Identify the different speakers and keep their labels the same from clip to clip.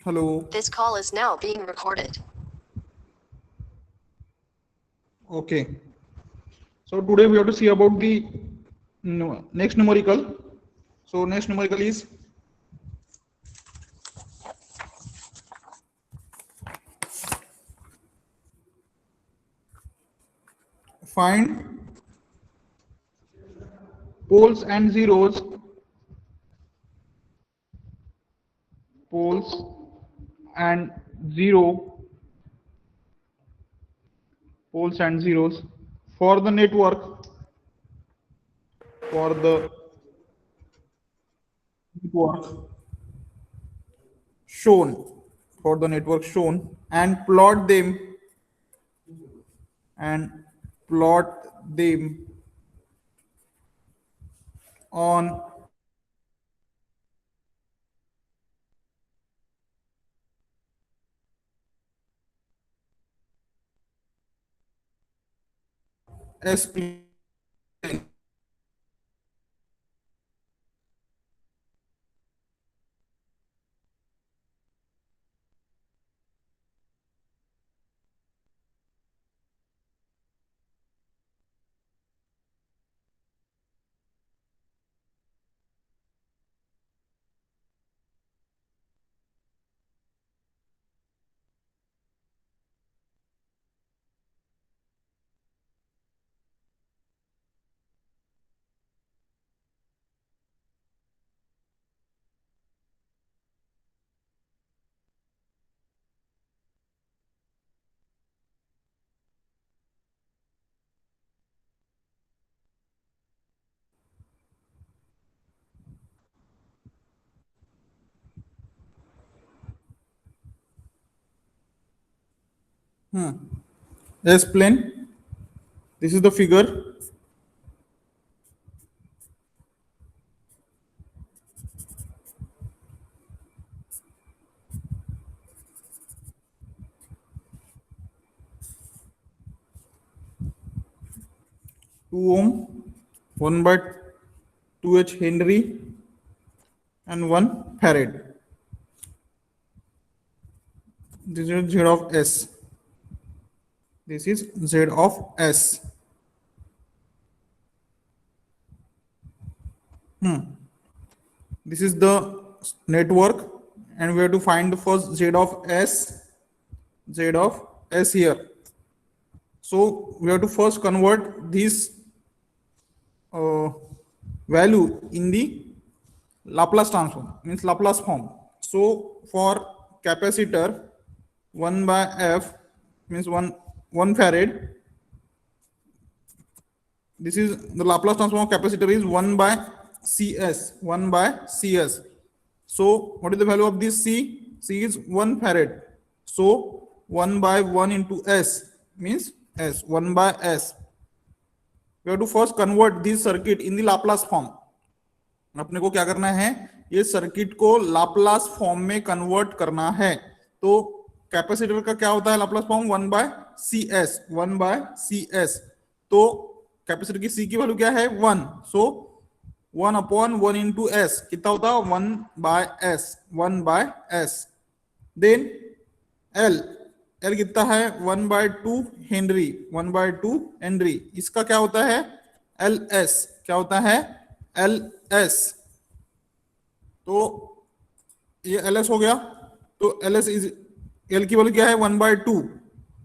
Speaker 1: Hello.
Speaker 2: This call is now being recorded.
Speaker 1: Okay. So today we have to see about the next numerical. So next numerical is find poles and zeros. Poles and zero. Poles and zeros for the network. For the network shown. For the network shown and plot them on S plane. S plane. This is the figure. 2 ohm, 1/2H Henry, and 1 farad. This is Z of S. This is Z of S. This is the network, and we have to find the first Z of S. Z of S here. So we have to first convert this value in the Laplace transform, means Laplace form. So for capacitor, 1/f means 1 farad. This is the Laplace transform of capacitor is 1/Cs. 1/Cs. So what is the value of this C? C is 1 farad. So 1/1 into S means S. 1/S. We have to first convert this circuit in the Laplace form. अपने को क्या करना है, ये circuit को Laplace form में convert करना है. तो कैपेसिटर का क्या होता है लाप्लास फॉर्म? 1/Cs. 1/Cs. तो कैपेसिटर की सी की वैल्यू क्या है? 1. सो 1/1 इंटू एस कितना होता है? 1/S. 1/S. Then L. L कितना है? 1/2 हेनरी. 1/2 हेनरी. इसका क्या होता है? LS. क्या होता है? LS. तो ये LS हो गया. तो LS इज L की वैल्यू क्या है? 1/2.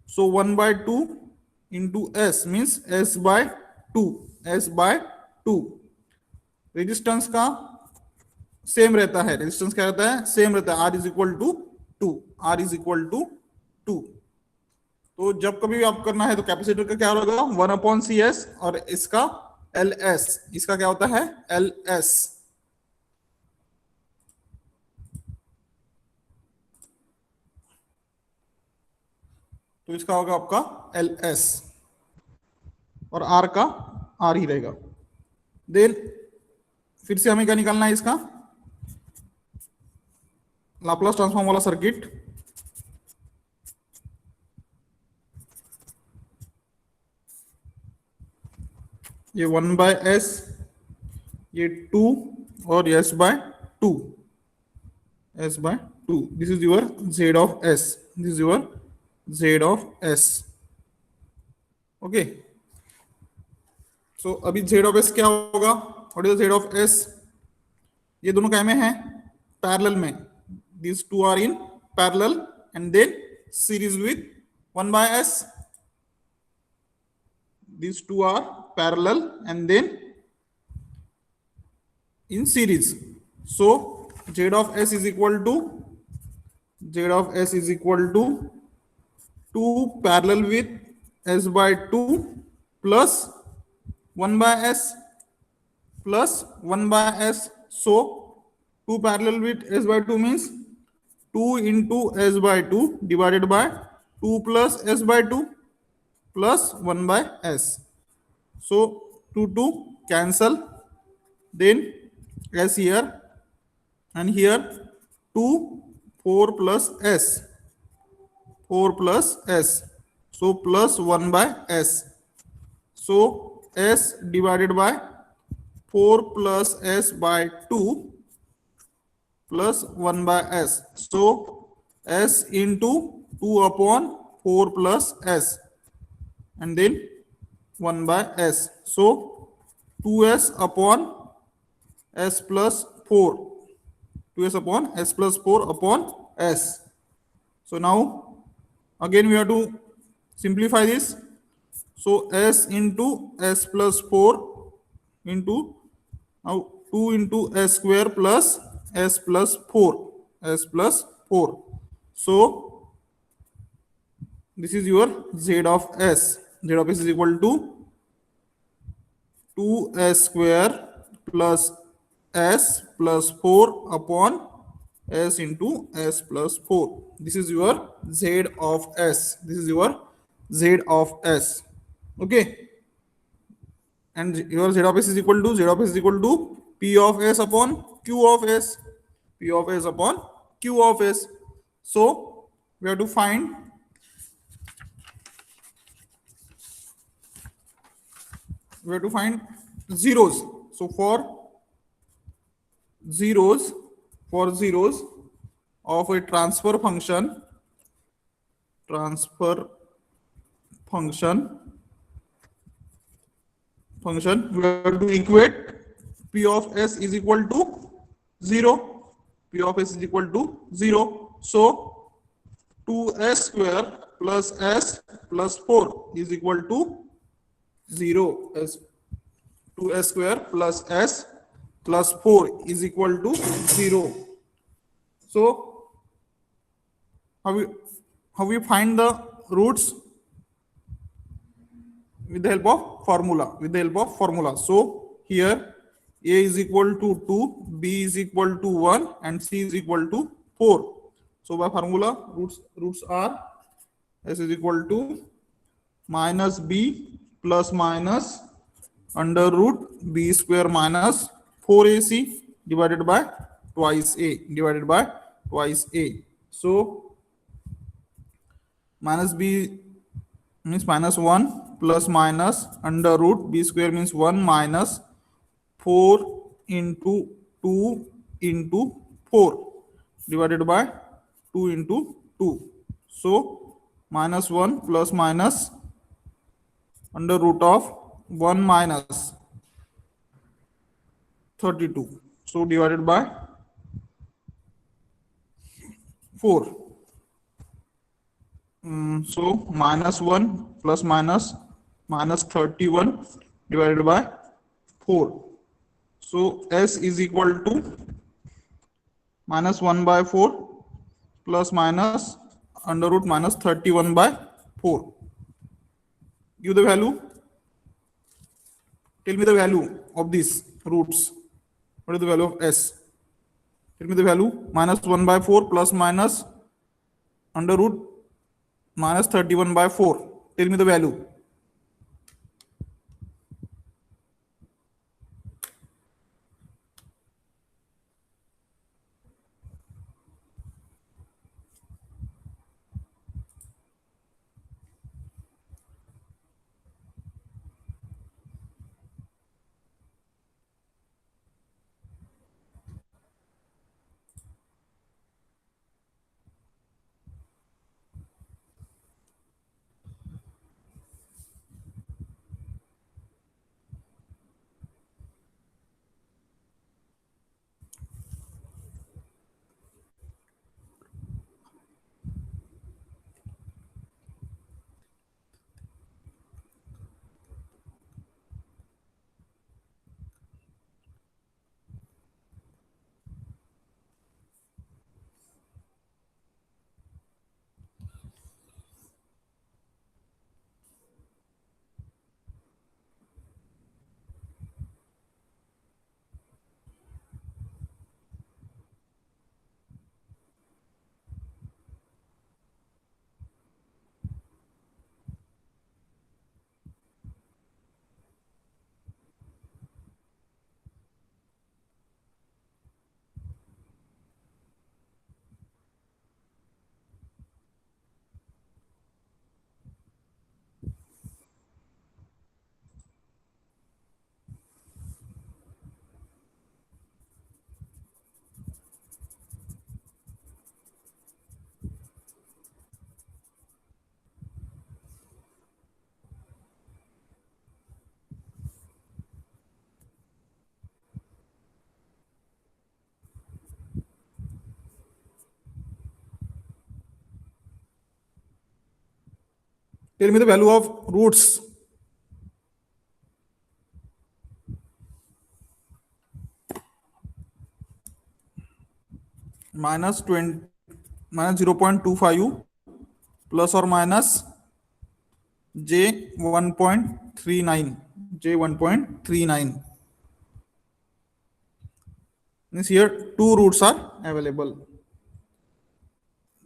Speaker 1: सो 1/2 into S means S/2. S/2. Resistance का सेम रहता है. रेजिस्टेंस क्या रहता है? सेम रहता है. R is equal to 2. R is equal to 2. तो जब कभी आप करना है तो कैपेसिटर का क्या होगा? 1/CS और इसका LS. इसका क्या होता है? LS. तो इसका होगा आपका LS और R का R ही रहेगा. देन फिर से हमें क्या निकालना है? इसका लाप्लास ट्रांसफॉर्म वाला सर्किट. ये 1/S, ये 2 और S/2. S/2. 2. This is your z of s. This is your z of s. Okay. So अभी z of s क्या होगा? What is the z of s? ये दोनों क्या में है? पैरेलल में. These two are in parallel and then series with 1 by s. These two are parallel and then in series. So z of s is equal to 2 parallel with s by 2 plus 1 by s plus 1 by s. So 2 parallel with s by 2 means 2 into s by 2 divided by 2 plus s by 2 plus 1 by s. So 2 cancel, then s here and here 2 4 plus s, 4 plus s, so plus 1 by s. So s divided by 4 plus s by 2 plus 1 by s. So s into 2 upon 4 plus s and then 1 by s. So 2s upon s plus 4. 2s upon s plus 4 upon s. So now again we have to simplify this. So s into s plus 4 into now 2 into s square plus s plus 4, s plus 4. So this is your z of s. Z of s is equal to 2s square plus s plus 4 upon s into s plus 4. This is your z of s. This is your z of s. Okay. And your z of s is equal to p of s upon q of s. P of s upon q of s. So we have to find zeros. So zeros zeros of a transfer function, we have to equate p of s is equal to 0. P of s is equal to 0. So 2s square plus s plus 4 is equal to 0. As 2s square plus s plus 4 is equal to 0. So how we find the roots? With the help of formula. So here a is equal to 2, b is equal to 1 and c is equal to 4. So by formula roots are s is equal to minus b plus minus under root b square minus 4ac divided by twice a. So minus b means minus 1 plus minus under root b square means 1 minus 4 into 2 into 4 divided by 2 into 2. So minus 1 plus minus under root of 1 minus 32. So divided by 4. So minus 1 plus minus minus 31 divided by 4. So s is equal to minus 1 by 4 plus minus under root minus 31 by 4. Give the value. Tell me the value of these roots. What is the value of s? Tell me the value. Minus 1 by 4 plus minus under root minus 31 by 4. Tell me the value. Tell me the value of roots. Minus 20, minus 0.25 plus or minus j 1.39, j 1.39. Means here two roots are available.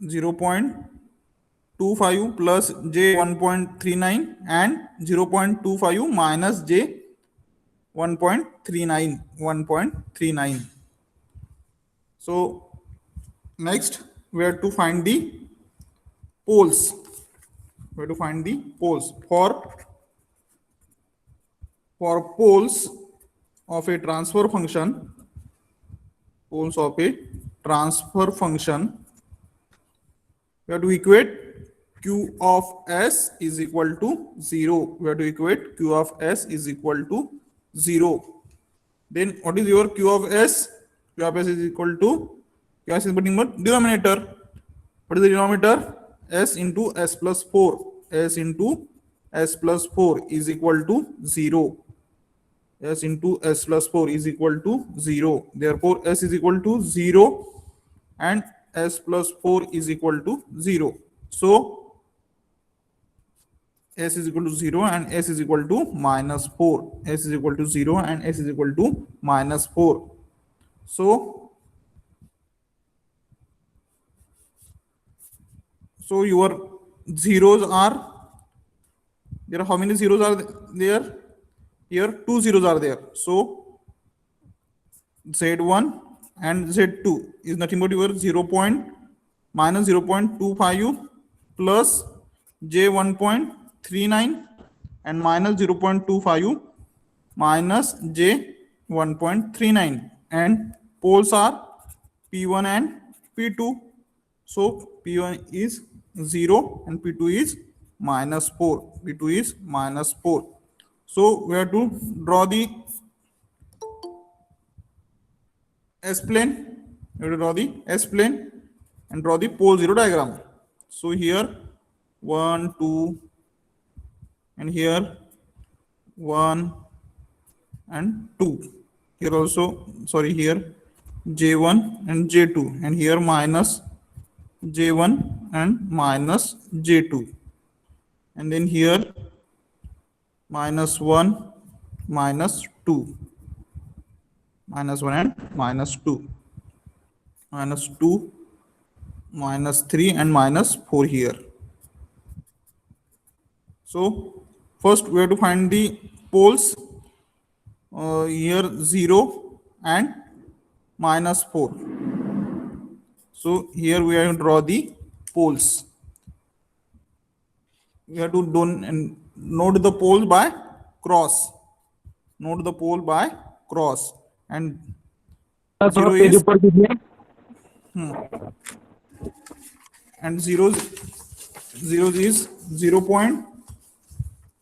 Speaker 1: 0.25 plus j 1.39 and 0.25 minus j 1.39. So next we have to find the poles. We have to find the poles. For poles of a transfer function, poles of a transfer function, we have to equate q of s is equal to 0. We have to equate q of s is equal to 0. Then what is your q of s? Q of s is equal to, q s is nothing but denominator. What is the denominator? S into s plus 4. S into s plus 4 is equal to 0. S into s plus 4 is equal to 0. Therefore, s is equal to 0 and s plus 4 is equal to 0. So, s is equal to 0 and s is equal to minus 4. S is equal to 0 and s is equal to minus 4. So your zeros are, there are how many zeros are there? Here two zeros are there. So z1 and z2 is nothing but your 0. Minus 0.25 plus j 1.39 and minus 0.25 minus j 1.39, and poles are p1 and p2. So p1 is 0 and p2 is minus 4. P2 is minus 4. So we have to draw the S plane. We have to draw the S plane and draw the pole zero diagram. So here 1, 2, and here 1 and 2. Here also, sorry, here J1 and J2, and here minus J1 and minus J2, and then here minus 1, minus 2, minus 1 and minus 2, minus 2, minus 3 and minus 4 here. So first we have to find the poles. Here 0 and minus 4. So here we have to draw the poles. We have to note the pole by cross. Note the pole by cross. And 0 is, and zeros is 0.25.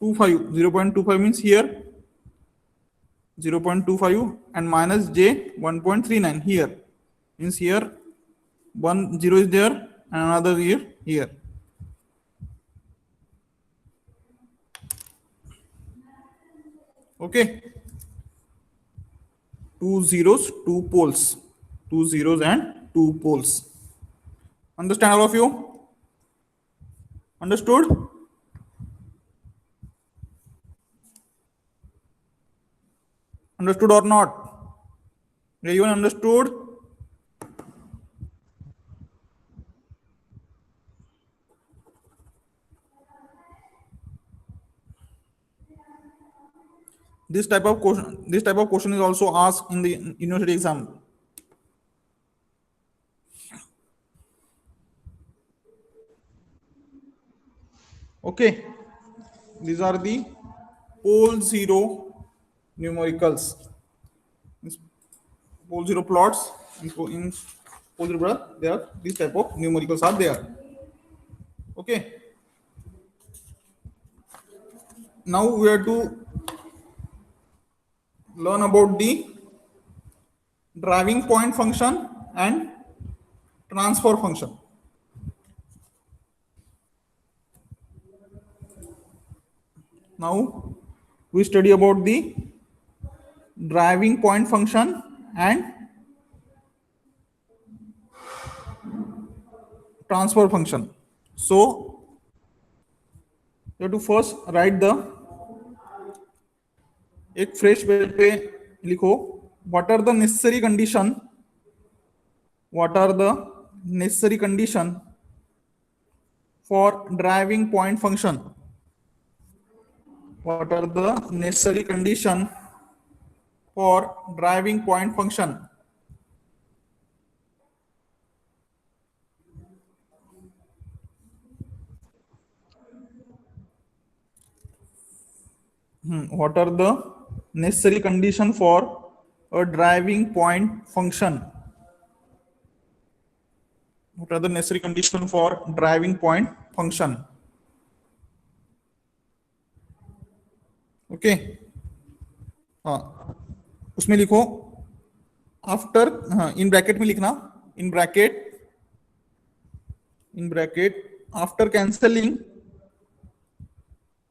Speaker 1: 0.25 means here 0.25 and minus j 1.39 here, means here 1 0 is there and another here. Okay, two zeros, two poles, two zeros and two poles. Understand, all of you? Understood? Understood or not? Everyone understood? This type of question is also asked in the university exam. Okay, these are the pole zero numericals. Pole zero plots in pole zero plot, there are these type of numericals are there. Okay. Now we have to learn about the driving point function and transfer function. Now we study about the driving point function and transfer function. So you have to first write the एक fresh page पे लिखो what are the necessary condition, what are the necessary condition for driving point function, what are the necessary condition for driving point function. What are the necessary condition for a driving point function? What are the necessary condition for driving point function? Okay हाँ उसमें लिखो after, हाँ in bracket में लिखना, in bracket after cancelling,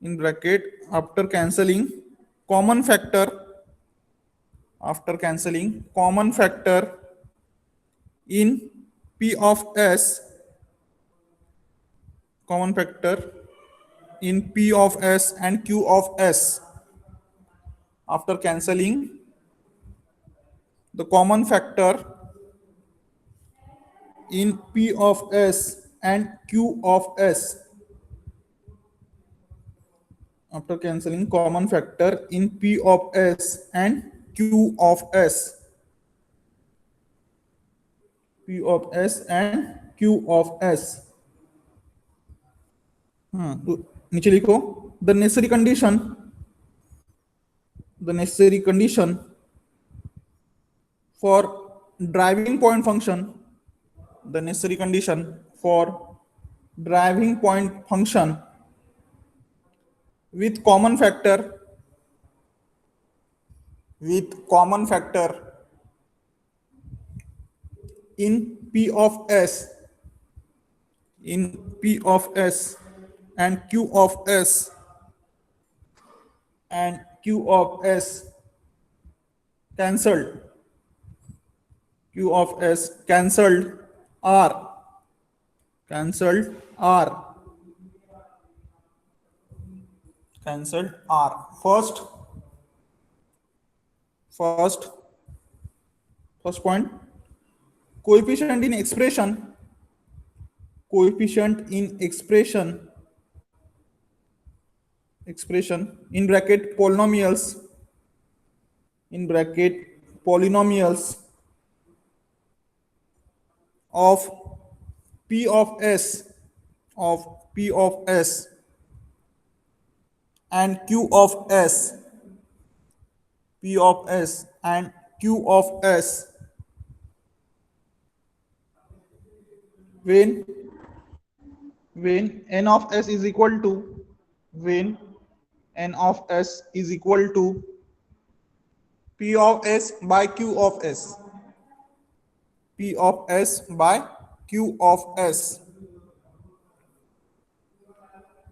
Speaker 1: in bracket after cancelling common factor, after cancelling common factor in p of s, common factor in p of s and q of s, after cancelling the common factor in p of s and q of s, after cancelling common factor in p of s and q of s, p of s and q of s. तो नीचे लिखो the necessary condition, the necessary condition for driving point function, the necessary condition for driving point function with common factor, with common factor in p of s, in p of s and q of s, and q of s cancelled, q of s cancelled r, cancelled r, cancelled r. First point, coefficient in expression, coefficient in expression, expression in bracket polynomials, in bracket polynomials of p of s, of p of s and q of s, p of s and q of s when n of s is equal to, when n of s is equal to p of s by q of s, p of s by q of s,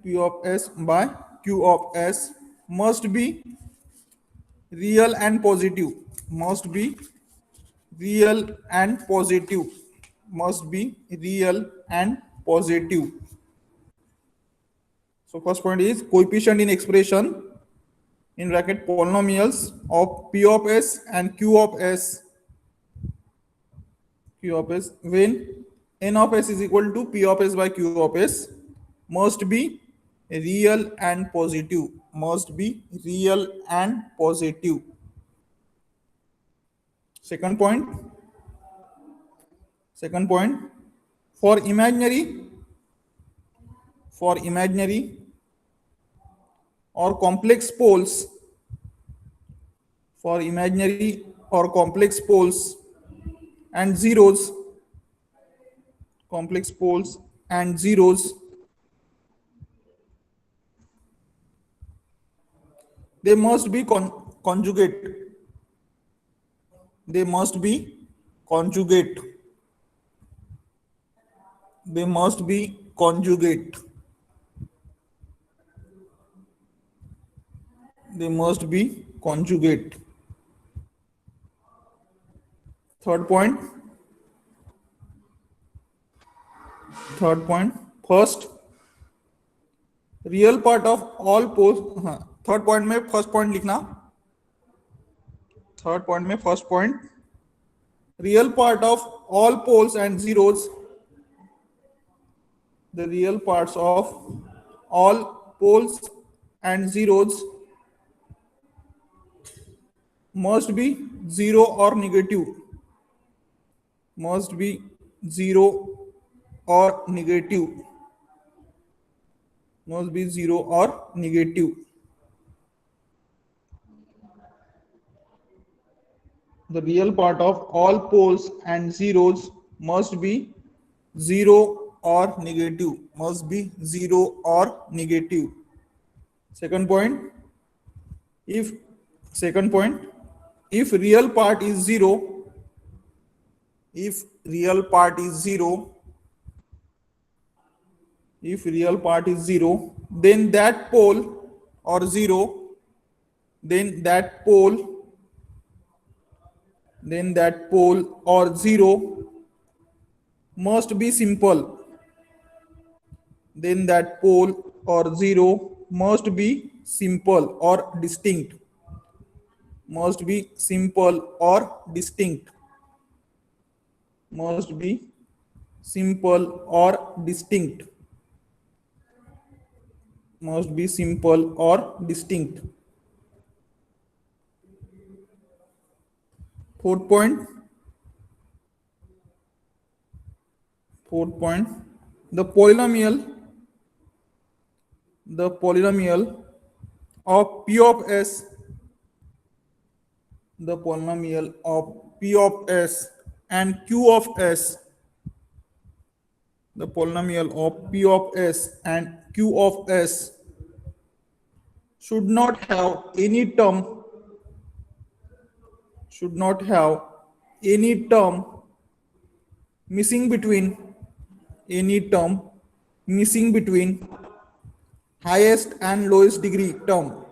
Speaker 1: p of s by q of s must be real and positive, must be real and positive, must be real and positive. So first point is coefficient in expression in bracket polynomials of p of s and q of s, q of s when n of s is equal to p of s by q of s must be real and positive, must be real and positive. Second point, for imaginary, for imaginary or complex poles, for imaginary or complex poles and zeros, complex poles and zeros, they must be conjugate, they must be conjugate, they must be conjugate. they must be conjugate. Third point, third point, first real part of all poles, हाँ third point में first point लिखना, third point में first point, real part of all poles and zeros, the real parts of all poles and zeros must be zero or negative, must be zero or negative, must be zero or negative. The real part of all poles and zeros must be zero or negative, must be zero or negative. Second point, if second point, if real part is zero, if real part is zero, if real part is zero, then that pole or zero, then that pole, then that pole or zero must be simple, then that pole or zero must be simple or distinct, must be simple or distinct, must be simple or distinct, must be simple or distinct. Fourth point, fourth point, the polynomial, the polynomial of P of S, the polynomial of P of S and Q of S, the polynomial of P of S and Q of S should not have any term, should not have any term missing between, any term missing between highest and lowest degree term,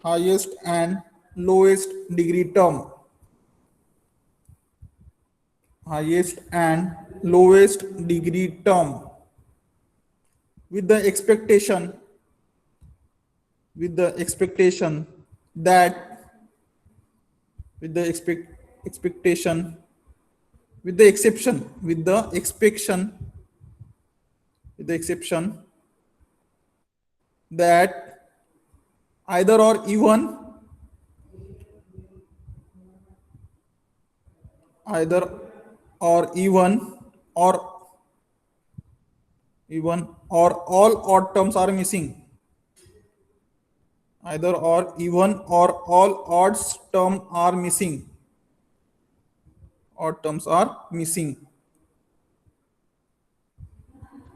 Speaker 1: highest and lowest degree term, highest and lowest degree term, with the expectation, with the expectation that, with the expectation, with the exception, with the exception, with the exception that either or even, either or even or all odd terms are missing, either or even or all odds term are missing, odd terms are missing,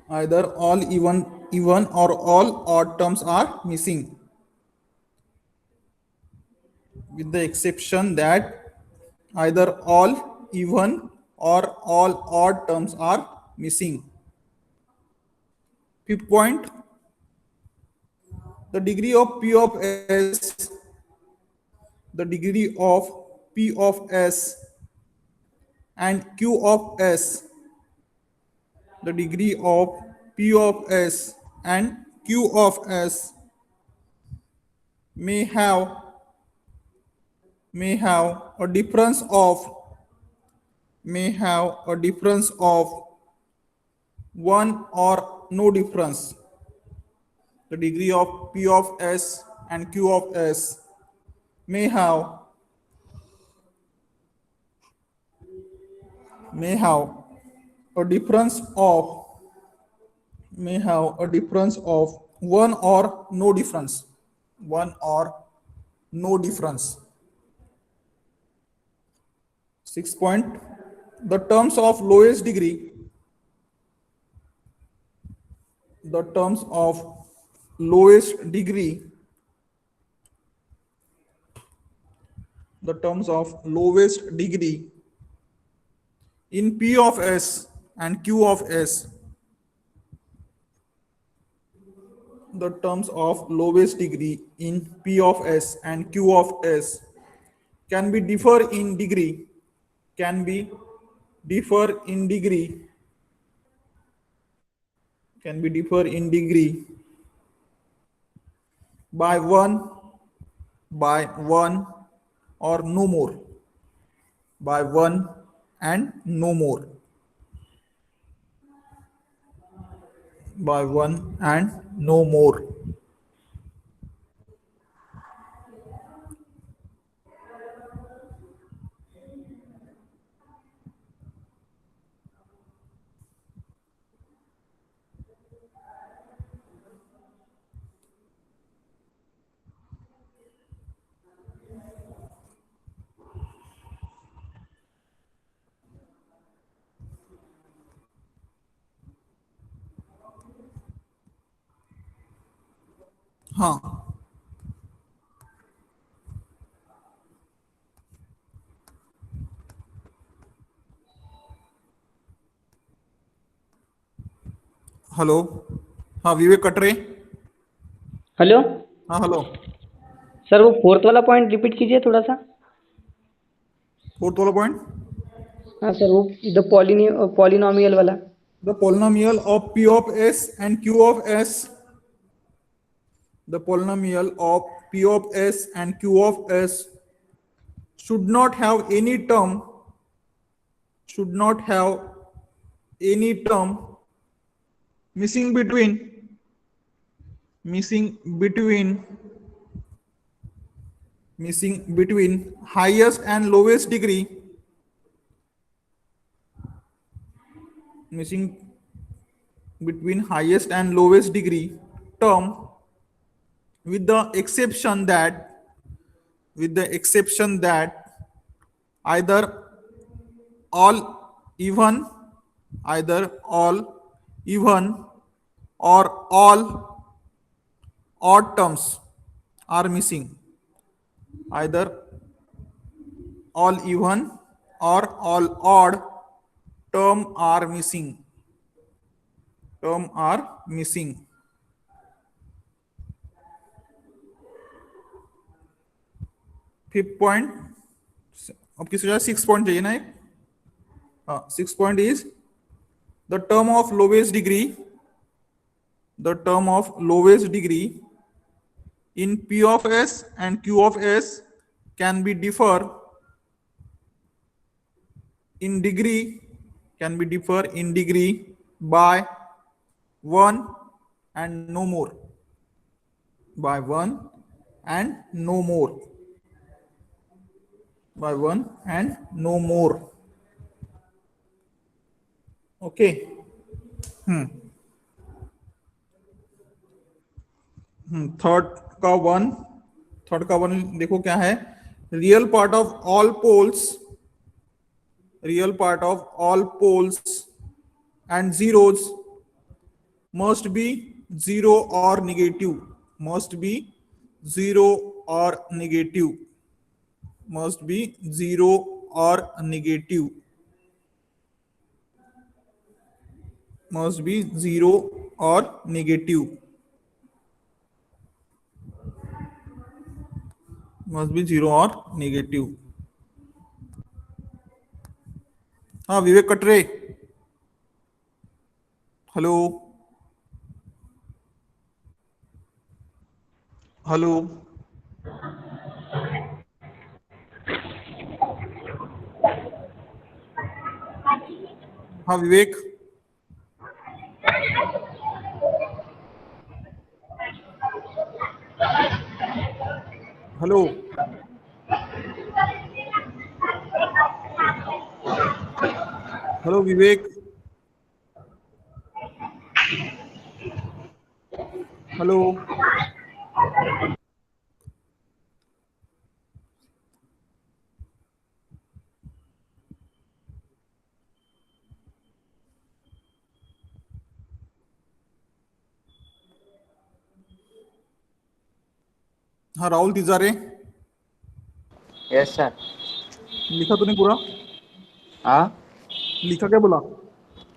Speaker 1: either all even or all odd terms are missing, with the exception that either all even or all odd terms are missing. Fifth point, the degree of P of S, the degree of P of S and Q of S, the degree of P of S and Q of S may have a difference of, may have a difference of one or no difference. The degree of P of S and Q of S may have a difference of, may have a difference of one or no difference, one or no difference. 6 point, the terms of lowest degree, the terms of lowest degree, the terms of lowest degree in P of S and Q of S, the terms of lowest degree in P of S and Q of S can be differ in degree, can be differ in degree, can be differ in degree by one or no more, by one and no more, by one and no more. हाँ, hello, हाँ विवेक कटरे,
Speaker 3: hello
Speaker 1: हाँ hello,
Speaker 3: sir, वो fourth वाला point repeat कीजिए थोड़ा सा।
Speaker 1: Fourth वाला पॉइंट,
Speaker 3: हाँ सर, वो द पॉलिनोमियल वाला।
Speaker 1: the polynomial of P of S and Q of S, the polynomial of P of S and Q of S should not have any term, should not have any term missing between, missing between, missing between highest and lowest degree, missing between highest and lowest degree term, with the exception that, with the exception that either all even, either all even or all odd terms are missing, either all even or all odd term are missing, term are missing. Fifth point, अब किसी वजह 6 point चाहिए ना एक, हाँ 6 point is the term of lowest degree, the term of lowest degree in P of S and Q of S can be differ in degree, can be differ in degree by one and no more, by one and no more, by one and no more. Okay. Third का one, third का one देखो क्या है, real part of all poles, real part of all poles and zeros must be zero or negative, must be zero or negative, must be zero or negative, must be zero or negative, must be zero or negative. हाँ विवेक कटरे, hello, hello, हाँ विवेक, hello, hello विवेक, hello, हाँ Rahul Tijare,
Speaker 4: yes sir.
Speaker 1: लिखा तूने पूरा,
Speaker 4: हाँ
Speaker 1: लिखा क्या बोला,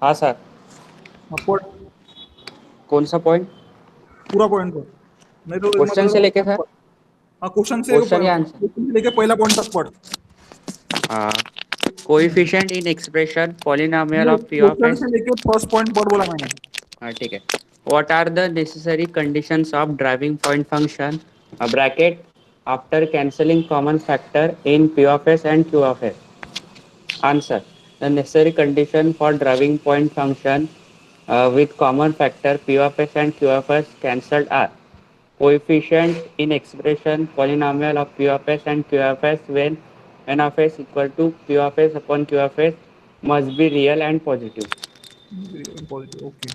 Speaker 4: हाँ सर।
Speaker 1: हाँ पढ़,
Speaker 4: कौन सा पॉइंट?
Speaker 1: पूरा पॉइंट पढ़, नहीं तो
Speaker 4: क्वेश्चन से लेके सर,
Speaker 1: हाँ क्वेश्चन
Speaker 4: क्वेश्चन या आंसर?
Speaker 1: से लेके पहला पॉइंट तक पढ़।
Speaker 4: Coefficient in expression polynomial of P of
Speaker 1: question
Speaker 4: S.
Speaker 1: से लेके फर्स्ट पॉइंट पढ़ बोला मैंने।
Speaker 4: हाँ ठीक है। What are the necessary conditions of driving point function, a bracket, after cancelling common factor in P of S and Q of S? Answer. The necessary condition for driving point function with common factor P of S and Q of S cancelled are coefficient in expression polynomial of P of S and Q of S when n of S equal to P of S upon Q of S must be real and positive.
Speaker 1: Positive, okay.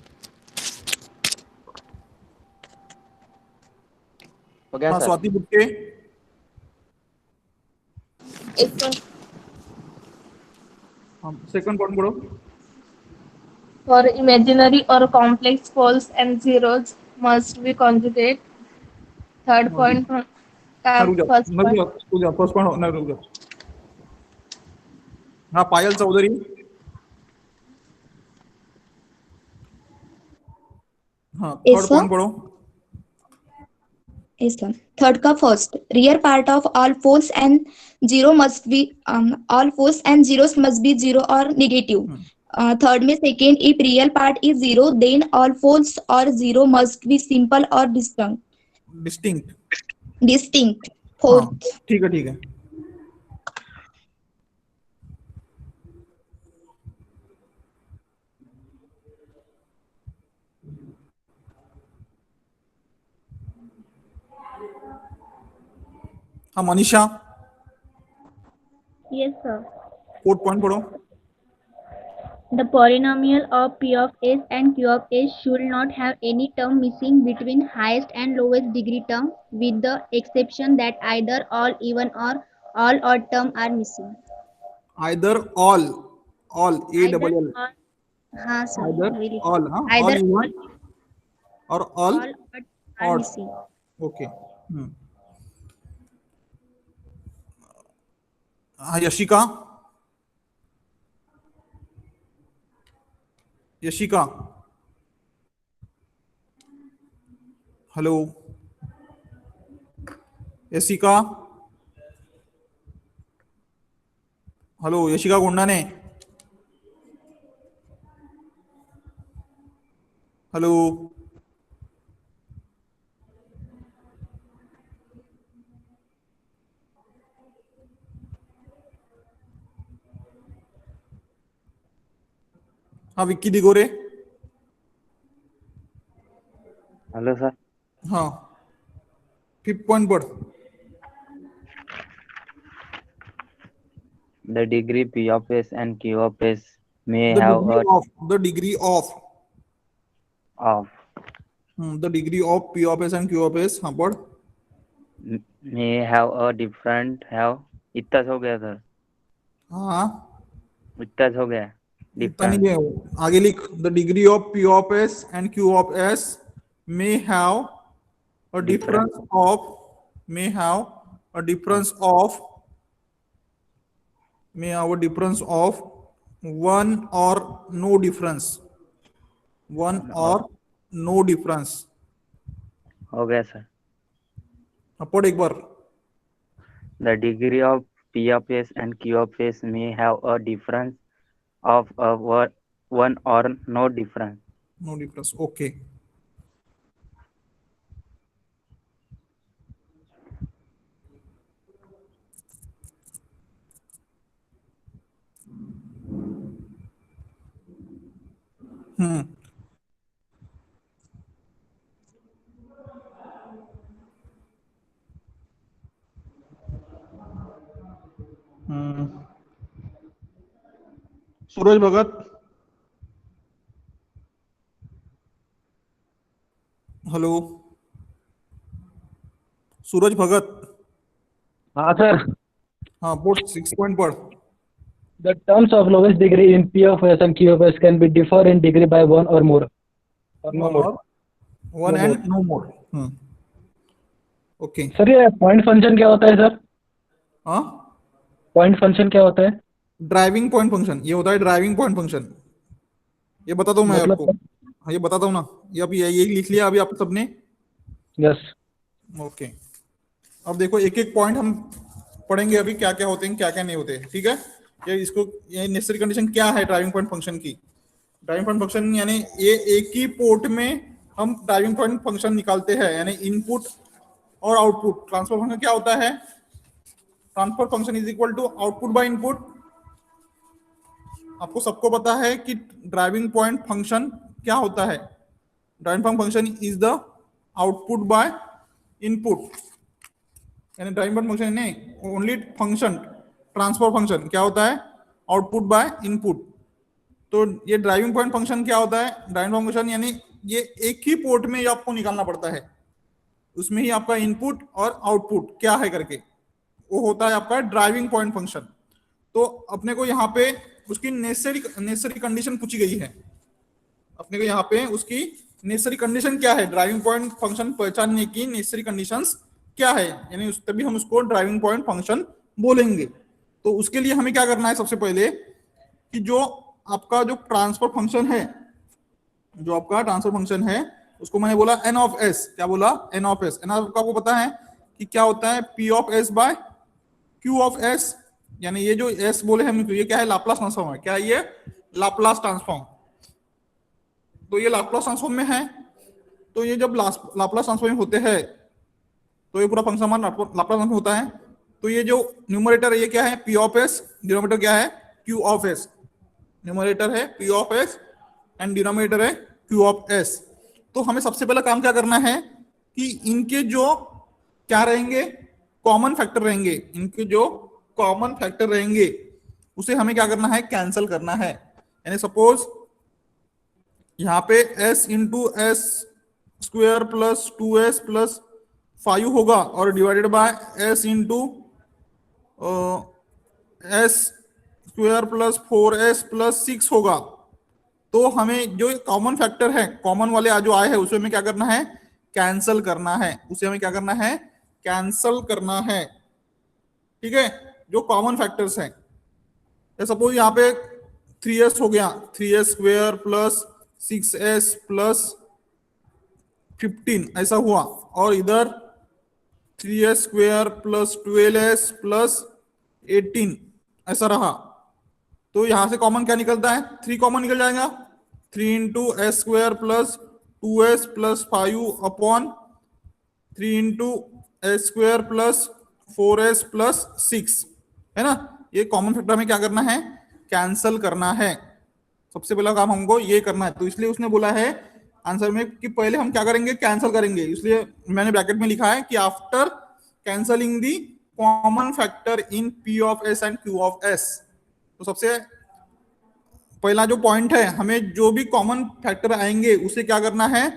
Speaker 4: हो गया
Speaker 1: हाँ
Speaker 4: sir?
Speaker 1: Swati bouquet.
Speaker 5: If
Speaker 1: हाँ second point पढ़ो।
Speaker 5: for imaginary or complex poles and zeros must be conjugate. Third point का
Speaker 1: हाँ रुक जाओ,
Speaker 5: first
Speaker 1: रुक
Speaker 5: point.
Speaker 1: जाओ, रुक जाओ, फर्स्ट पॉइंट ना, रुक जाओ। हाँ पायल चौधरी। हाँ
Speaker 6: Yes,
Speaker 1: थर्ड
Speaker 6: sir.
Speaker 1: पॉइंट पढ़ो।
Speaker 6: Yes, sir. Third का first. Real part of all poles and zero must be all poles and zeros must be zero or negative. Third में second, if real part is zero, then all poles or zero must be simple or distinct.
Speaker 1: Distinct.
Speaker 6: Distinct.
Speaker 1: हाँ
Speaker 6: Fourth.
Speaker 1: ठीक है, ठीक है। हाँ Manisha,
Speaker 7: Yes, sir.
Speaker 1: Fourth point पढ़ो।
Speaker 7: The polynomial of P of S and Q of S should not have any term missing between highest and lowest degree term, with the exception that either all even or all odd term are missing.
Speaker 1: Either all, all A
Speaker 7: Either
Speaker 1: double L,
Speaker 7: all, हाँ sir,
Speaker 1: either
Speaker 7: very
Speaker 1: all, हाँ
Speaker 7: either
Speaker 1: all
Speaker 7: all,
Speaker 1: even और all
Speaker 7: all odd are
Speaker 1: odd,
Speaker 7: missing.
Speaker 1: Okay. हाँ Yashika, Yashika, hello Yashika, hello Yashika Gundane, hello हाँ Vicky Digore.
Speaker 8: Hello sir.
Speaker 1: हाँ fifth point पढ़।
Speaker 8: The degree P of S and Q of S may
Speaker 1: the
Speaker 8: have
Speaker 1: degree
Speaker 8: a
Speaker 1: of, the degree of,
Speaker 8: of
Speaker 1: the degree of P of S and Q of S, हाँ पढ़।
Speaker 8: may have a different have इतना हो गया sir,
Speaker 1: हाँ
Speaker 8: इतना हो गया
Speaker 1: इतना नहीं
Speaker 8: different
Speaker 1: है वो, आगे लिख। The degree of P of S and Q of S may have a
Speaker 8: different
Speaker 1: difference of, may have a difference of, may have a difference of one or no difference, one or no difference।
Speaker 8: हो गया sir.
Speaker 1: अब पढ़ एक बार।
Speaker 8: The degree of P of S and Q of S may have a difference of one or no difference.
Speaker 1: No difference, okay. Hmm hmm Suraj Bhagat, hello Suraj Bhagat.
Speaker 3: हाँ sir.
Speaker 1: हाँ पढ़, six point पढ़।
Speaker 3: The terms of lowest degree in P of S and Q of S can be differ in degree by one or more or no
Speaker 1: one
Speaker 3: more.
Speaker 1: और one
Speaker 3: No
Speaker 1: and no more. Okay.
Speaker 3: Sir ये point function क्या होता है sir?
Speaker 1: हाँ
Speaker 3: point function क्या होता है?
Speaker 1: Driving point function, ये होता है ड्राइविंग पॉइंट फंक्शन। ये बताता हूँ मैं आपको।
Speaker 3: मतलब
Speaker 1: हाँ ये बताता हूँ ना, ये अभी यही लिख लिया अभी आप सबने।
Speaker 3: Yes.
Speaker 1: ओके, अब देखो एक एक पॉइंट हम पढ़ेंगे अभी, क्या क्या होते हैं क्या क्या नहीं होते, ठीक है। ये नेसेसरी कंडीशन क्या है ड्राइविंग पॉइंट फंक्शन की। ड्राइविंग पॉइंट फंक्शन यानी ये एक ही पोर्ट में हम ड्राइविंग पॉइंट फंक्शन निकालते हैं, यानी इनपुट और आउटपुट। ट्रांसफर फंक्शन क्या होता है, transfer function is equal to output by input. आपको सबको पता है कि ड्राइविंग पॉइंट फंक्शन क्या होता है। Driving point function is the output by input, यानी ड्राइविंग पॉइंट फंक्शन नहीं, ओनली फंक्शन ट्रांसफर फंक्शन क्या होता है, आउटपुट बाय इनपुट। तो ये ड्राइविंग पॉइंट फंक्शन क्या होता है, ड्राइविंग पॉइंट फंक्शन यानी ये एक ही पोर्ट में ये आपको निकालना पड़ता है, उसमें ही आपका इनपुट और आउटपुट क्या है करके, वो होता है आपका ड्राइविंग पॉइंट फंक्शन। तो अपने को यहाँ पे उसकी नेसेसरी कंडीशन पूछी गई है, अपने को यहाँ पे उसकी नेसेसरी कंडीशन क्या है, ड्राइविंग पॉइंट फंक्शन पहचानने की नेसेसरी कंडीशंस क्या है, यानी तभी हम उसको ड्राइविंग पॉइंट फंक्शन बोलेंगे। तो उसके लिए हमें क्या करना है, सबसे पहले कि जो आपका जो ट्रांसफर फंक्शन है, जो आपका ट्रांसफर फंक्शन है उसको मैंने बोला एन ऑफ एस, क्या बोला, N of S. N of आपको पता है कि क्या होता है, P of S by Q of S, यानी ये जो एस बोले हम, ये क्या है, लाप्लास ट्रांसफॉर्म है, क्या है ये, लाप्लास ट्रांसफॉर्म। तो ये लाप्लास ट्रांसफॉर्म में है, तो ये जब लाप्लास ट्रांसफॉर्म होते हैं तो ये पूरा फंक्शन हमारा लाप्लास ट्रांसफॉर्म होता है। तो ये जो न्यूमरेटर ये क्या है, पी ऑफ एस, डिनोमिनेटर क्या है, क्यू ऑफ एस। न्यूमरेटर है P of S and denominator है क्यू ऑफ एस। तो हमें सबसे पहला काम क्या करना है कि इनके जो क्या रहेंगे, कॉमन फैक्टर रहेंगे, इनके जो कॉमन फैक्टर रहेंगे उसे हमें क्या करना है, कैंसिल करना है। यानी सपोज यहाँ पे s into S square plus 2s plus 5 होगा और divided by s into S square plus 4s plus 6 होगा। तो हमें जो कॉमन फैक्टर है, कॉमन वाले जो आए हैं उसे हमें क्या करना है, कैंसिल करना है, उसे हमें क्या करना है, कैंसिल करना है, ठीक है, जो कॉमन फैक्टर्स हैं। सपोज यहाँ पे 3s हो गया, 3s square plus 6s plus 15 ऐसा हुआ, और इधर 3s square plus 12s plus 18 ऐसा रहा। तो यहां से कॉमन क्या निकलता है, 3 कॉमन निकल जाएगा, 3 into S square plus 2s plus 5 upon 3 into S square plus 4s plus 6, है ना। ये कॉमन फैक्टर में क्या करना है, कैंसल करना है। सबसे पहला काम हमको ये करना है, तो इसलिए उसने बोला है आंसर में कि पहले हम क्या करेंगे, कैंसल करेंगे। इसलिए मैंने ब्रैकेट में लिखा है कि after cancelling the common factor in P of S and Q of S. तो सबसे पहला जो पॉइंट है, हमें जो भी कॉमन फैक्टर आएंगे उसे क्या करना है,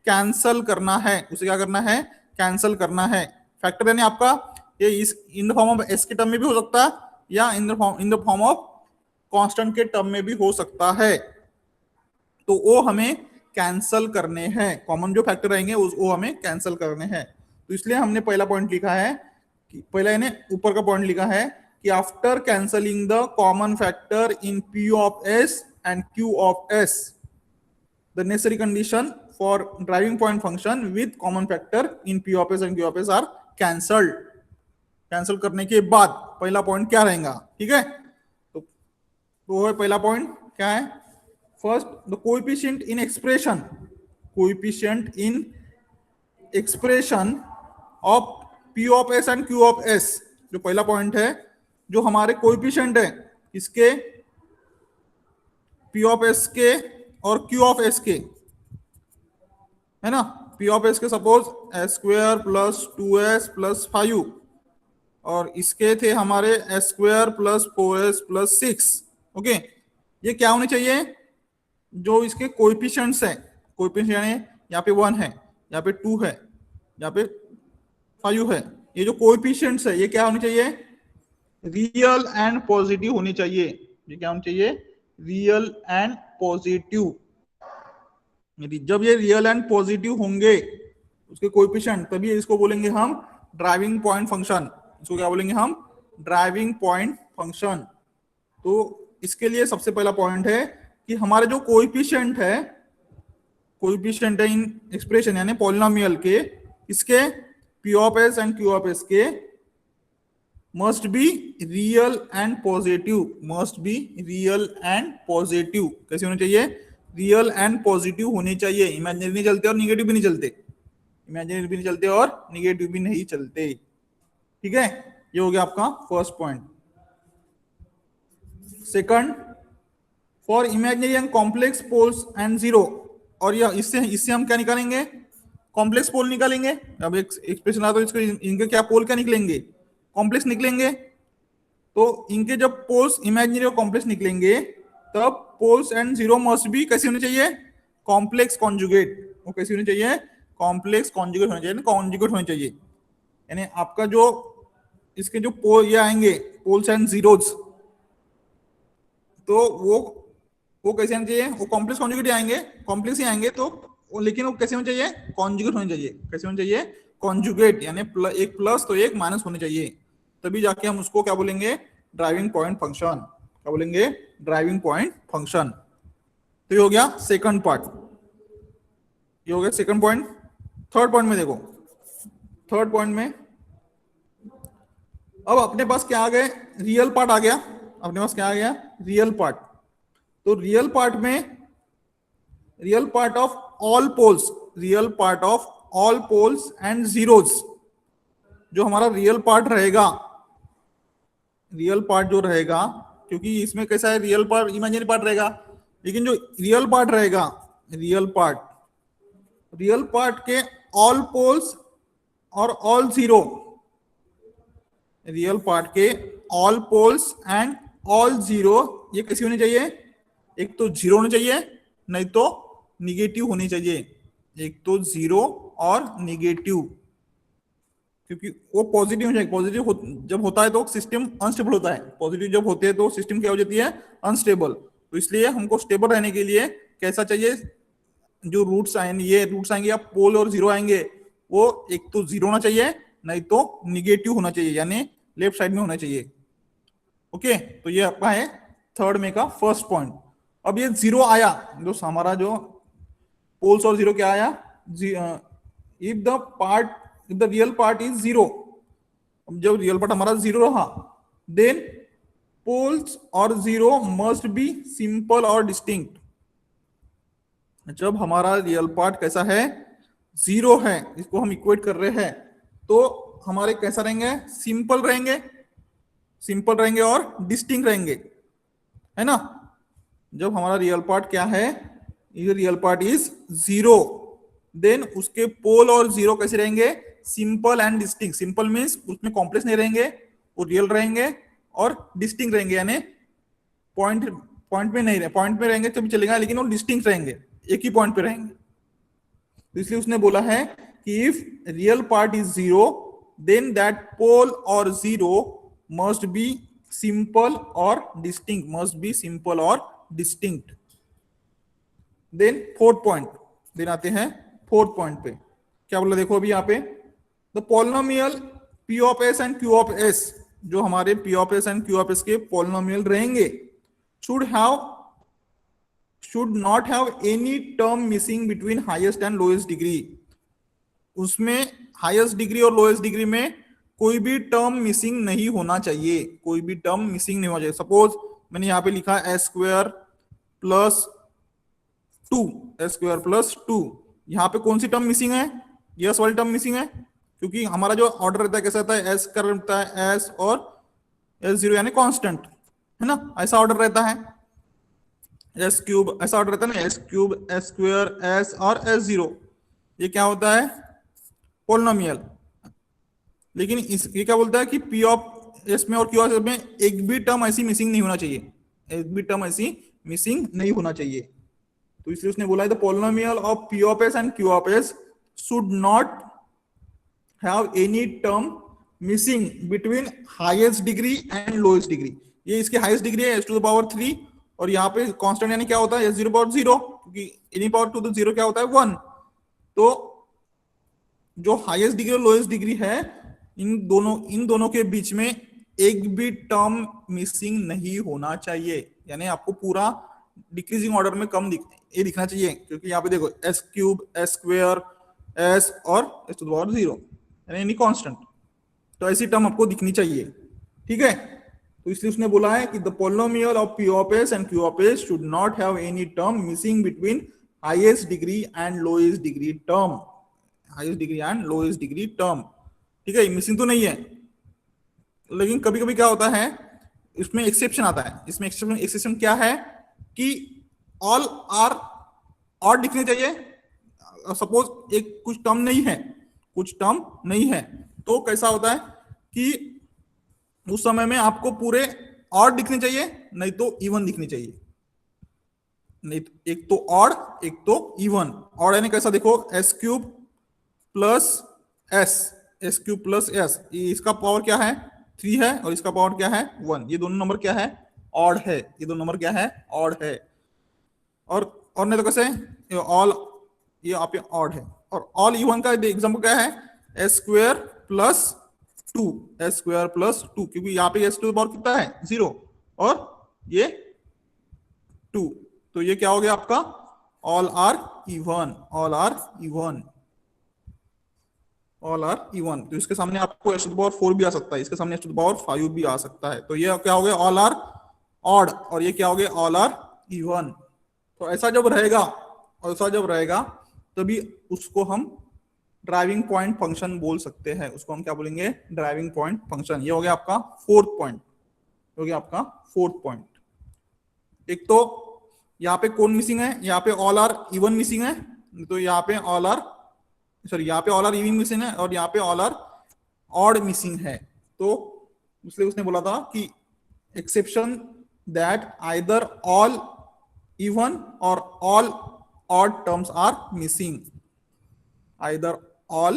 Speaker 1: कैंसल करना है, उसे क्या करना है, कैंसल करना है। फैक्टर यानी आपका ये इस in the form of S के टर्म में भी हो सकता है या in the form of constant के टर्म में भी हो सकता है। तो वो हमें कैंसल करने हैं, कॉमन जो फैक्टर रहेंगे वो हमें कैंसल करने हैं। तो इसलिए हमने पहला पॉइंट लिखा है कि पहला यानी ऊपर का पॉइंट लिखा है कि after cancelling the common factor in P of S and Q of S the necessary condition for driving point function with common factor in P of S and Q of S R cancelled. Cancel करने के बाद पहला point क्या रहेगा, ठीक है। तो है पहला पॉइंट क्या है, first the coefficient in expression, coefficient in expression of P of S and Q of S. जो पहला पॉइंट है, जो हमारे कोएफिशिएंट है इसके, पी ऑफ एस के और क्यू ऑफ एस के, है ना। पी ऑफ एस के suppose S square plus 2s plus 5 और इसके थे हमारे S square plus 4s plus 6। Okay, ये क्या होने चाहिए, जो इसके कोएफिशिएंट्स हैं, कोएफिशिएंट यानी यहाँ पे 1 है, यहाँ पे 2 है, यहाँ पे 5 है, ये जो कोएफिशिएंट्स है ये क्या होने चाहिए, रियल एंड पॉजिटिव होनी चाहिए। ये क्या होना चाहिए, रियल एंड पॉजिटिव। जब ये रियल एंड पॉजिटिव होंगे उसके कोएफिशिएंट, तभी इसको बोलेंगे हम ड्राइविंग पॉइंट फंक्शन। इसको क्या बोलेंगे हम, ड्राइविंग पॉइंट फंक्शन। तो इसके लिए सबसे पहला पॉइंट है कि हमारे जो कोएफिशिएंट है इन एक्सप्रेशन यानी पॉलिनोमियल के, इसके P of S and Q of S के must be real and positive, must be real and positive. कैसे होने चाहिए? रियल एंड पॉजिटिव होने चाहिए। इमेजिनरी नहीं चलते और निगेटिव भी नहीं चलते, इमेजिनरी भी नहीं चलते और निगेटिव भी नहीं चलते। ठीक है, ये हो गया आपका first point. Second, for imaginary and complex poles and zero, और या इससे इससे हम क्या निकालेंगे? कॉम्प्लेक्स पोल निकालेंगे। अब एक एक्सप्रेशन आता है इसको, इनके क्या पोल क्या निकलेंगे? कॉम्प्लेक्स निकलेंगे। तो इनके जब पोल्स इमेजिनरी और कॉम्प्लेक्स निकलेंगे तब पोल्स एंड जीरो मस्ट भी कैसे होने चाहिए? Complex conjugate. वो कैसे होने चाहिए? कॉम्प्लेक्स कॉन्जुगेट होने चाहिए, कॉन्जुगेट होने चाहिए। यानी आपका जो इसके जो पोल ये आएंगे पोल्स एंड जीरोज, तो वो कैसे आने चाहिए? वो कॉम्प्लेक्स कॉन्जुगेट ही आएंगे, कॉम्प्लेक्स ही आएंगे। तो लेकिन वो कैसे होने चाहिए? कॉन्जुगेट होने चाहिए। कैसे होने चाहिए? कॉन्जुगेट, यानी एक प्लस तो एक माइनस होने चाहिए, तभी जाके हम उसको क्या बोलेंगे? Driving point function. क्या बोलेंगे? Driving point function. तो ये हो गया सेकंड पार्ट, ये हो गया सेकंड पॉइंट। थर्ड पॉइंट में देखो, थर्ड पॉइंट में अब अपने पास क्या आ गए? रियल पार्ट आ गया। अपने पास क्या आ गया? Real part. तो रियल पार्ट में real part of all poles, real part of all poles and zeros, जो हमारा रियल पार्ट रहेगा, रियल पार्ट जो रहेगा, क्योंकि इसमें कैसा है? रियल पार्ट इमेजिनरी पार्ट रहेगा, लेकिन जो रियल पार्ट रहेगा, रियल पार्ट के ऑल पोल्स और ऑल जीरो, रियल पार्ट के all poles and all zero, ये कैसी होनी चाहिए? एक तो जीरो होनी चाहिए, नहीं तो निगेटिव होनी चाहिए। एक तो जीरो और निगेटिव, क्योंकि वो पॉजिटिव हो जाएगा। पॉजिटिव जब होता है तो सिस्टम अनस्टेबल होता है, पॉजिटिव जब होते हैं तो सिस्टम क्या हो जाती है? अनस्टेबल। तो इसलिए हमको स्टेबल रहने के लिए कैसा चाहिए? जो रूट्स आएंगे, ये रूट्स आएंगे या पोल और जीरो आएंगे, वो एक तो जीरो होना चाहिए, नहीं तो निगेटिव होना चाहिए, यानी लेफ्ट साइड में होना चाहिए। ओके, तो ये आपका है थर्ड में का फर्स्ट पॉइंट। अब ये जीरो आया, जो हमारा जो पोल्स और जीरो क्या आया? If the real part is zero, जब रियल पार्ट हमारा जीरो रहा, देन पोल्स और जीरो मस्ट बी सिंपल और डिस्टिंक्ट। जब हमारा रियल पार्ट कैसा है? जीरो है, इसको हम इक्वेट कर रहे हैं, तो हमारे कैसा रहेंगे? सिंपल रहेंगे, सिंपल रहेंगे और डिस्टिंक्ट रहेंगे, है ना? जब हमारा रियल पार्ट क्या है? ये real part is zero, then उसके पोल और जीरो कैसे रहेंगे? Simple and distinct. Simple means उसमें कॉम्प्लेक्स नहीं रहेंगे, वो रियल रहेंगे, और डिस्टिंक्ट रहेंगे, यानी पॉइंट में नहीं रहे, पॉइंट में रहेंगे तभी चलेगा, लेकिन वो डिस्टिंक्ट रहेंगे, एक ही पॉइंट पे रहेंगे। तो इसलिए उसने बोला है कि if real part is zero, then that pole और जीरो मस्ट बी सिंपल और डिस्टिंक्ट, मस्ट बी सिंपल और distinct. Then fourth point, then आते हैं फोर्थ पॉइंट पे। क्या बोला? देखो अभी यहाँ पे, the polynomial P of S and Q of S, जो हमारे P of S and Q of S के पॉलिनोमियल रहेंगे, should not have any term missing between highest and lowest degree. उसमें हाईएस्ट डिग्री और लोएस्ट डिग्री में कोई भी term missing नहीं होना चाहिए, कोई भी टर्म मिसिंग नहीं होना चाहिए। सपोज मैंने यहाँ पे लिखा है S² प्लस 2, S² प्लस 2, यहाँ पे कौन सी टर्म मिसिंग है? यस वाली टर्म मिसिंग है, क्योंकि हमारा जो ऑर्डर रहता है कैसा रहता है? S का रहता है S और S0, यानी कांस्टेंट, है ना? ऐसा ऑर्डर रहता है। S³ ऐसा ऑर्डर रहता है ना, S³ S² S और S0, ये क्या होता है? पोलिनोमियल। लेकिन ये क्या बोलता है कि P ऑफ S में और Q ऑफ S में एक भी टर्म ऐसी मिसिंग नहीं होना चाहिए, एक भी टर्म ऐसी मिसिंग नहीं होना चाहिए। तो इसलिए उसने बोला है the polynomial of P of S and Q of S should not have any term missing between highest degree and lowest degree. ये इसकी हाईएस्ट डिग्री है S⁻3, और यहाँ पे कांस्टेंट यानी क्या होता है? S0/0, क्योंकि any power to the zero क्या होता है? 1। तो जो हाईएस्ट डिग्री और लोएस्ट डिग्री है, इन दोनों के बीच में एक भी टर्म मिसिंग नहीं होना चाहिए, यानी आपको पूरा डिक्रीजिंग ऑर्डर में कम ये दिखना चाहिए। क्योंकि यहाँ पे देखो S³ S² एस और एस टू द पावर 0, यानी एनी कांस्टेंट। तो ऐसी टर्म आपको दिखनी चाहिए, ठीक है। तो इसलिए उसने बोला है कि the polynomial of P of S and Q of S should not have any term missing between highest degree and lowest degree term, highest degree and lowest degree term, ठीक है। मिसिंग तो नहीं है, लेकिन कभी कभी क्या होता है इसमें एक्सेप्शन आता है। इसमें एक्सेप्शन क्या है कि ऑल आर ऑड दिखने चाहिए। सपोज एक कुछ टर्म नहीं है, कुछ टर्म नहीं है, तो कैसा होता है कि उस समय में आपको पूरे ऑड दिखने चाहिए, नहीं तो इवन दिखने चाहिए। नहीं तो एक तो ऑड, एक तो इवन। ऑड यानी कैसा, देखो S cube plus S, S cube plus S, इसका पावर क्या है 3 है और इसका पावर क्या है 1। ये दोनों नंबर क्या है, ऑड है। ये दोनों नंबर क्या है, ऑड है। और नहीं तो कैसे ऑल, ये आप ऑड है। और ऑल इवन का एग्जांपल क्या है, S square plus 2, S square plus 2, क्योंकि यहाँ पे एस टू द पावर कितना है 0 और ये 2, तो ये क्या हो गया आपका all are even, all are even, all are even. तो इसके सामने आपको एस टू द पावर 4 भी आ सकता है, इसके सामने एस टू द पावर 5 भी आ सकता है। तो ये क्या हो गया ऑल आर ऑड, और ये क्या हो गया ऑल आर इवन। तो ऐसा जब रहेगा, ऐसा जब रहेगा तभी उसको हम ड्राइविंग पॉइंट फंक्शन बोल सकते हैं। उसको हम क्या बोलेंगे, ड्राइविंग पॉइंट फंक्शन। ये हो गया आपका फोर्थ पॉइंट, हो गया आपका फोर्थ पॉइंट। एक तो यहाँ पे कौन मिसिंग है, यहाँ पे ऑल आर इवन मिसिंग है, तो यहाँ पे ऑल आर, सॉरी यहाँ पे ऑल आर इवन मिसिंग है और यहाँ पे ऑल आर ऑड मिसिंग है। तो इसलिए उसने बोला था कि exception that either all even और all odd terms are missing, either all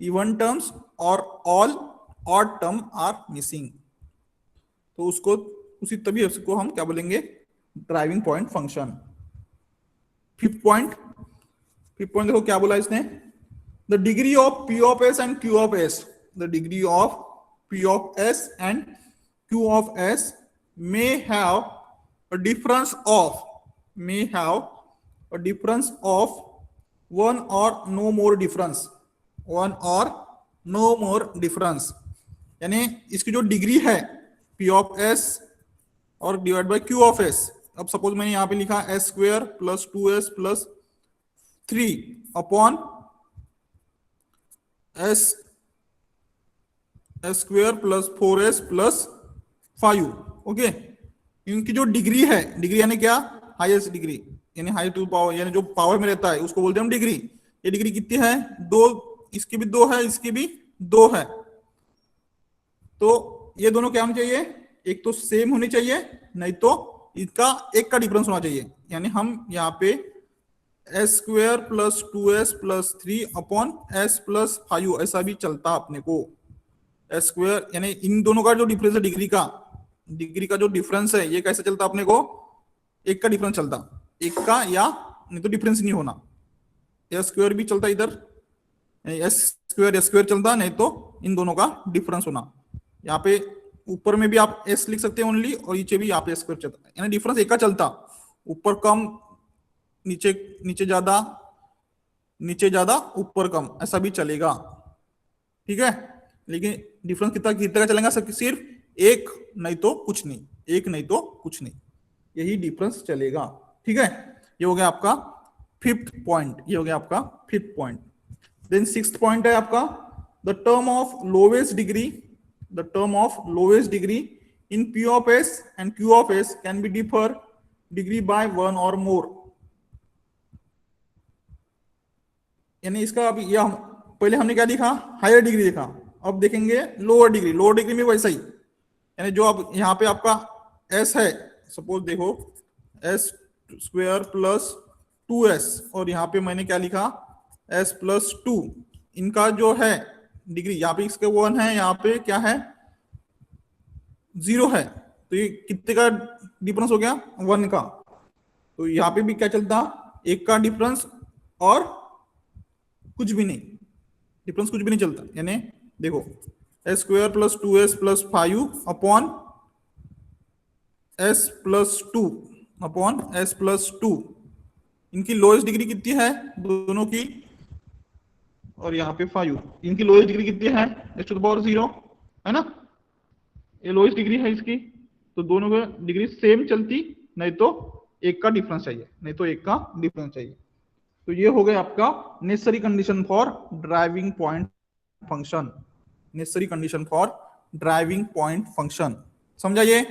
Speaker 1: even terms or all odd term are missing। तो उसको उसी तभी उसको हम क्या बोलेंगे, driving point function. Fifth point, fifth point देखो क्या बोला इसने, the degree of P of S and Q of S, the degree of P of S and Q of S may have a difference of, may have a difference of one or no more difference, one or no more difference। यानी इसकी जो degree है P of S और divide by Q of S। अब suppose मैंने यहां पे लिखा S square plus 2S plus 3 upon S square plus 4S plus 5, okay. इनकी जो डिग्री है, डिग्री यानी क्या, हाईएस्ट डिग्री, यानी हाई टू पावर, यानी जो पावर में रहता है उसको बोलते हैं हम डिग्री। ये डिग्री कितनी है, 2, इसकी भी 2 है, इसकी भी 2 है। तो ये दोनों क्या होनी चाहिए, एक तो सेम होनी चाहिए, नहीं तो इसका एक का डिफरेंस होना चाहिए। यानी हम यहाँ पे S square plus 2S plus 3 upon S plus 5 ऐसा भी चलता अपने को। एस स्क्वायर यानी इन दोनों का जो डिफरेंस है, डिग्री का जो डिफरेंस है, ये कैसे चलता अपने को, एक का डिफरेंस चलता, एक का, या नहीं तो डिफरेंस नहीं होना। एस स्क्वायर भी चलता इधर, एस स्क्वायर चलता, नहीं तो इन दोनों का डिफरेंस होना। यहाँ पे ऊपर में भी आप एस लिख सकते हैं ओनली, और नीचे भी आप एस स्क्वायर चलता, यानी डिफरेंस एक का चलता, ऊपर कम, नीचे नीचे ज्यादा, नीचे ज्यादा ऊपर कम, ऐसा भी चलेगा, ठीक है। लेकिन डिफरेंस कितना कितना चलेगा, सिर्फ एक, नहीं तो कुछ नहीं, एक नहीं तो कुछ नहीं, यही डिफरेंस चलेगा, ठीक है। ये हो गया आपका फिफ्थ पॉइंट, ये हो गया आपका fifth point. Then sixth point है आपका the term of lowest degree, the term of lowest degree in P of S and Q of S can be differ degree by 1 और मोर। यानी इसका अभी यह पहले हमने क्या लिखा, हायर डिग्री लिखा, अब देखेंगे लोअर डिग्री। लोअर डिग्री में वैसा ही, यानी जो अब यहाँ पे आपका एस है, सपोज देखो एस स्क्वायर प्लस 2S और यहाँ पे मैंने क्या लिखा S प्लस 2, इनका जो है डिग्री, यहाँ पे इसके 1 है, यहाँ पे क्या है 0 है, तो ये कितने का डिफरेंस हो गया, 1 का। तो यहाँ पे भी क्या चलता, एक का डिफरेंस और कुछ भी नहीं, डिफरेंस कुछ भी नहीं चलता। यानी देखो S square plus 2S plus 5 upon S plus 2 upon S plus 2, इनकी लोएस्ट डिग्री कितनी है दोनों की, और यहाँ पे 5, इनकी लोएस्ट डिग्री कितनी है, x⁴0 है ना, ये लोएस्ट डिग्री है इसकी, तो दोनों का डिग्री सेम चलती, नहीं तो एक का डिफरेंस चाहिए, नहीं तो एक का डिफरेंस चाहिए। तो ये हो गया आपका necessary condition for driving point function, necessary condition for driving point function. समझा ये,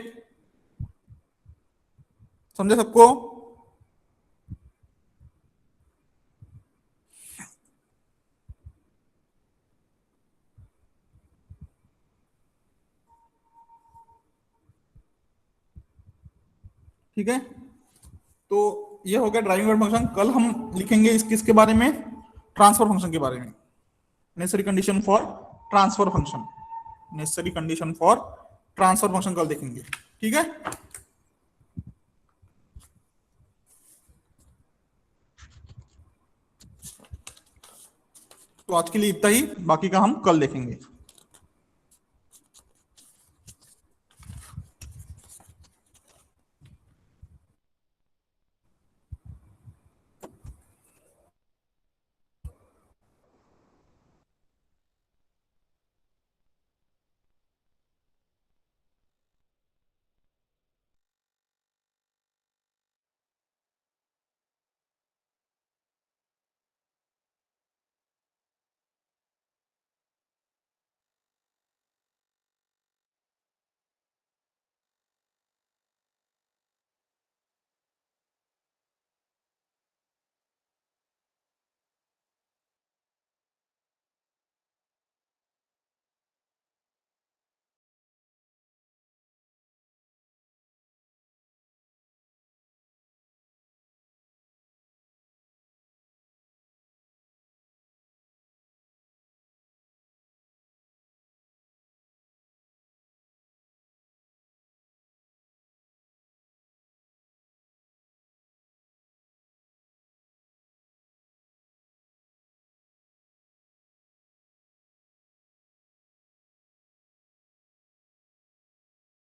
Speaker 1: समझे सबको? ठीक है, तो ये हो गया ड्राइविंग पॉइंट फंक्शन। कल हम लिखेंगे इस किसके बारे में, ट्रांसफर फंक्शन के बारे में, necessary condition for transfer function, necessary condition for transfer function कल देखेंगे। ठीक है, तो आज के लिए इतना ही, बाकी का हम कल देखेंगे।